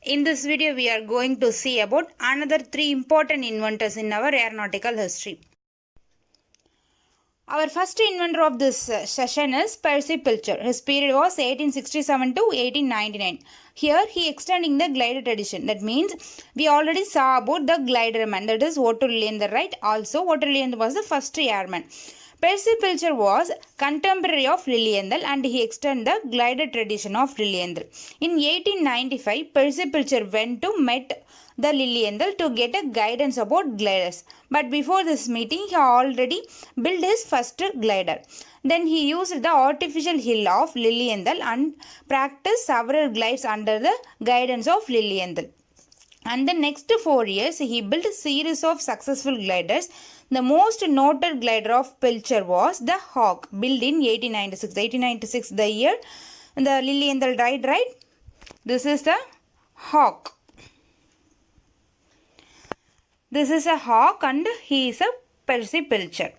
In this video, we are going to see about another three important inventors in our aeronautical history. Our first inventor of this session is Percy Pilcher. His period was 1867 to 1899. Here, he extending the glider tradition. That means we already saw about the glider man, that is Otto Lilienthal, right? Also, Otto Lilienthal was the first airman. Percy Pilcher was contemporary of Lilienthal and he extended the glider tradition of Lilienthal. In 1895, Percy Pilcher went to meet the Lilienthal to get a guidance about gliders. But before this meeting, he already built his first glider. Then he used the artificial hill of Lilienthal and practiced several glides under the guidance of Lilienthal. And the next 4 years, he built a series of successful gliders. The most noted glider of Pilcher was the Hawk, built in 1896. 1896, the year the Lilienthal died, right? This is the Hawk. This is a Hawk and he is a Percy Pilcher.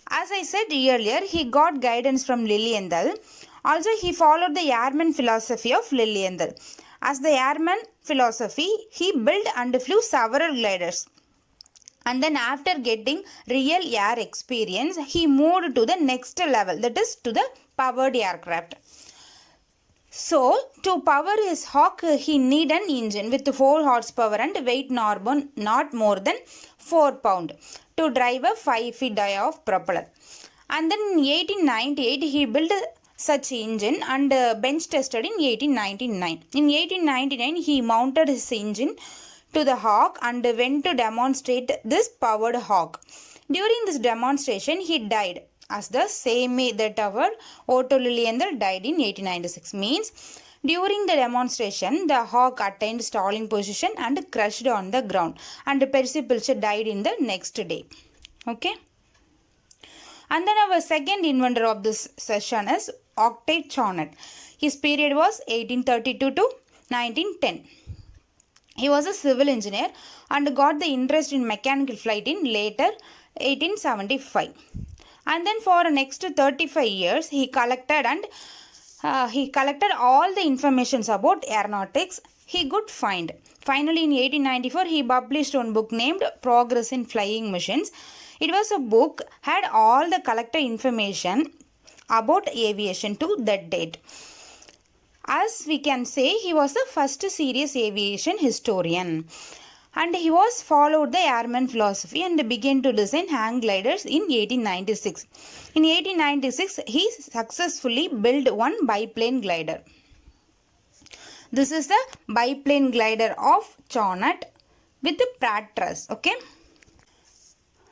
As I said earlier, he got guidance from Lilienthal. Also, he followed the airman philosophy of Lilienthal. As the airman philosophy, he built and flew several gliders. And then after getting real air experience, he moved to the next level, that is to the powered aircraft. So, to power his Hawk, he need an engine with 4 horsepower and weight not more than 4 pounds to drive a 5 feet of propeller. And then in 1898, he built such engine and bench tested in 1899. In 1899, he mounted his engine to the Hawk and went to demonstrate this powered Hawk. During this demonstration, he died as the same way that our Otto Lilienthal died in 1896. Means during the demonstration, the Hawk attained stalling position and crashed on the ground, and Percy Pilcher died in the next day. Okay. And then our second inventor of this session is Octave Chanute. His period was 1832 to 1910. He was a civil engineer and got the interest in mechanical flight in later 1875. And then for the next 35 years, he collected all the informations about aeronautics he could find. Finally, in 1894, he published one book named Progress in Flying Machines. It was a book had all the collected information about aviation to that date. As we can say, he was the first serious aviation historian. And he was followed the airman philosophy and began to design hang gliders in 1896. In 1896, he successfully built one biplane glider. This is the biplane glider of Chanute with the Pratt truss. Okay.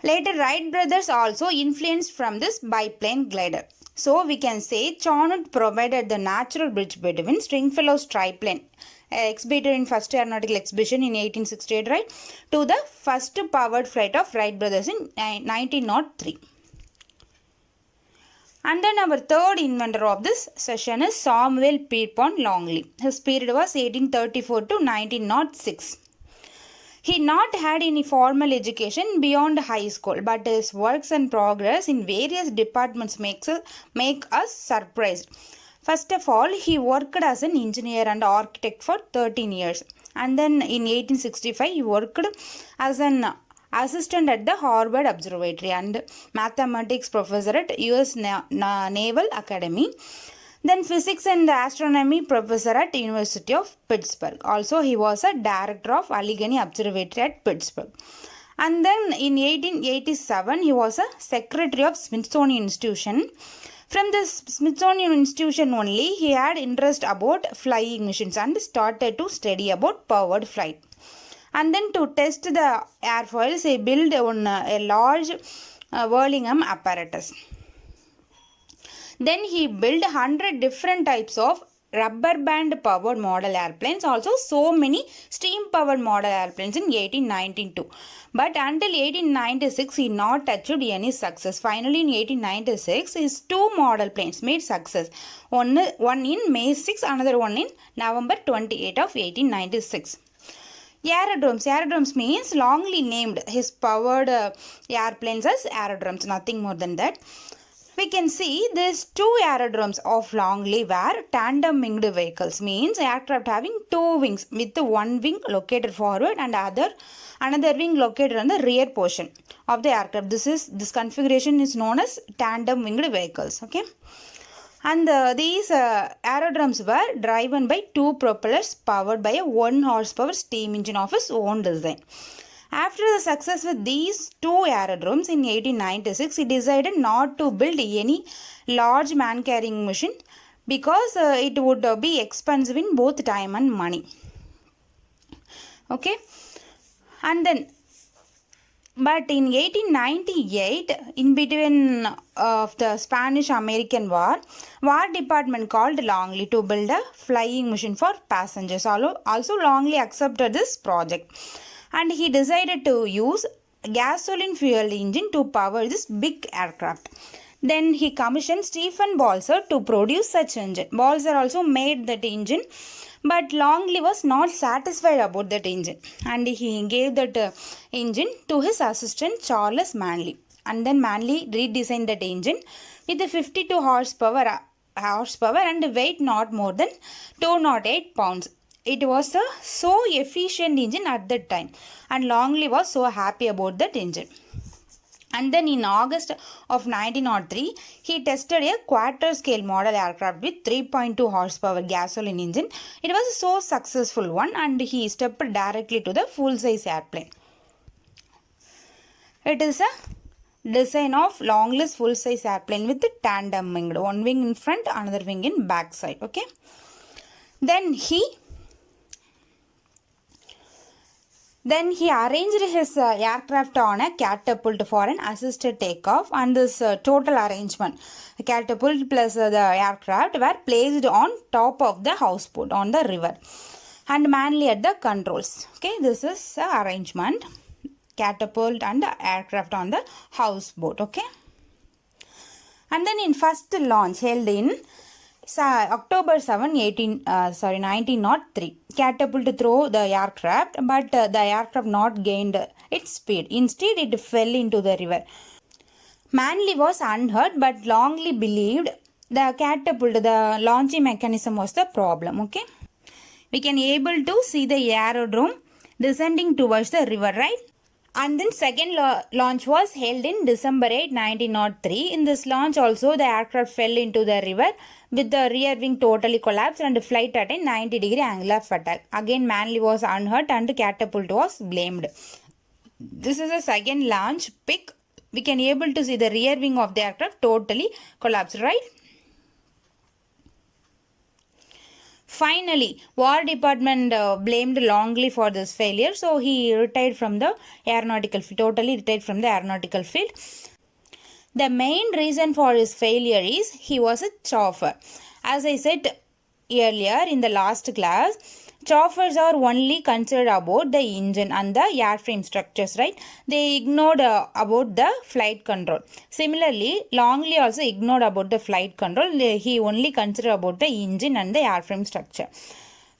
Later, Wright brothers also influenced from this biplane glider. So, we can say Chanute provided the natural bridge between Stringfellow's triplane exhibited in first aeronautical exhibition in 1868, right, to the first powered flight of Wright brothers in 1903. And then our third inventor of this session is Samuel Pierpont Langley. His period was 1834 to 1906. He not had any formal education beyond high school, but his works and progress in various departments make us surprised. First of all, he worked as an engineer and architect for 13 years. And then in 1865, he worked as an assistant at the Harvard Observatory and mathematics professor at US Naval Academy. Then physics and astronomy professor at University of Pittsburgh. Also, he was a director of Allegheny Observatory at Pittsburgh. And then in 1887, he was a secretary of Smithsonian Institution. From the Smithsonian Institution only, he had interest about flying machines and started to study about powered flight. And then to test the airfoils, he built a large whirling apparatus. Then he built 100 different types of rubber band powered model airplanes, also so many steam powered model airplanes in 1892. But until 1896, he not achieved any success. Finally, in 1896, his 2 model planes made success. One in May 6, another one in November 28 of 1896. Aerodromes. Aerodromes means Langley named his powered airplanes as aerodromes, nothing more than that. We can see these two aerodromes of Langley were tandem winged vehicles, means aircraft having two wings with one wing located forward and another wing located on the rear portion of the aircraft. This configuration is known as tandem winged vehicles. Okay, and these aerodromes were driven by two propellers powered by a 1 horsepower steam engine of his own design. After the success with these two aerodromes in 1896, he decided not to build any large man-carrying machine because it would be expensive in both time and money. Okay, and then, but in 1898, in between of the Spanish-American War department called Langley to build a flying machine for passengers. Also, Langley accepted this project, and he decided to use gasoline fuel engine to power this big aircraft. Then he commissioned Stephen Balzer to produce such engine. Balzer also made that engine, but Langley was not satisfied about that engine, and he gave that engine to his assistant Charles Manley. And then Manley redesigned that engine with a 52 horsepower and weight not more than 208 pounds. It was a so efficient engine at that time, and Langley was so happy about that engine. And then in August of 1903, he tested a quarter scale model aircraft with 3.2 horsepower gasoline engine. It was a so successful one, and he stepped directly to the full size airplane. It is a design of Langley's full size airplane with the tandem winged, one wing in front, another wing in back side. Okay. Then he arranged his aircraft on a catapult for an assisted takeoff, and this total arrangement, the catapult plus the aircraft, were placed on top of the houseboat on the river, and Manley at the controls. Okay, this is the arrangement, catapult and the aircraft on the houseboat. Okay, and then in first launch held in October 7, 1903, catapult through the aircraft, but the aircraft not gained its speed. Instead, it fell into the river. Manley was unhurt, but Langley believed the catapult, the launching mechanism was the problem. Okay, we can able to see the aerodrome descending towards the river, right? And then second launch was held in December 8, 1903. In this launch also, the aircraft fell into the river with the rear wing totally collapsed and flight attained 90-degree angle of attack. Again, Manley was unhurt and catapult was blamed. This is a second launch pic. We can able to see the rear wing of the aircraft totally collapsed, right? Finally, War Department blamed Langley for this failure, so he retired from the aeronautical field, totally retired from the aeronautical field. The main reason for his failure is he was a chauffeur. As I said earlier in the last class, chauffeurs are only concerned about the engine and the airframe structures, right? They ignored about the flight control. Similarly, Langley also ignored about the flight control. He only considered about the engine and the airframe structure.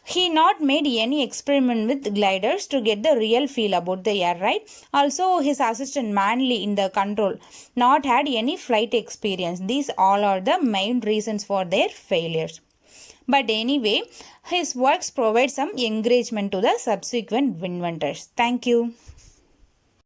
He not made any experiment with gliders to get the real feel about the air, right? Also, his assistant Manley in the control not had any flight experience. These all are the main reasons for their failures. But anyway, his works provide some encouragement to the subsequent inventors. Thank you.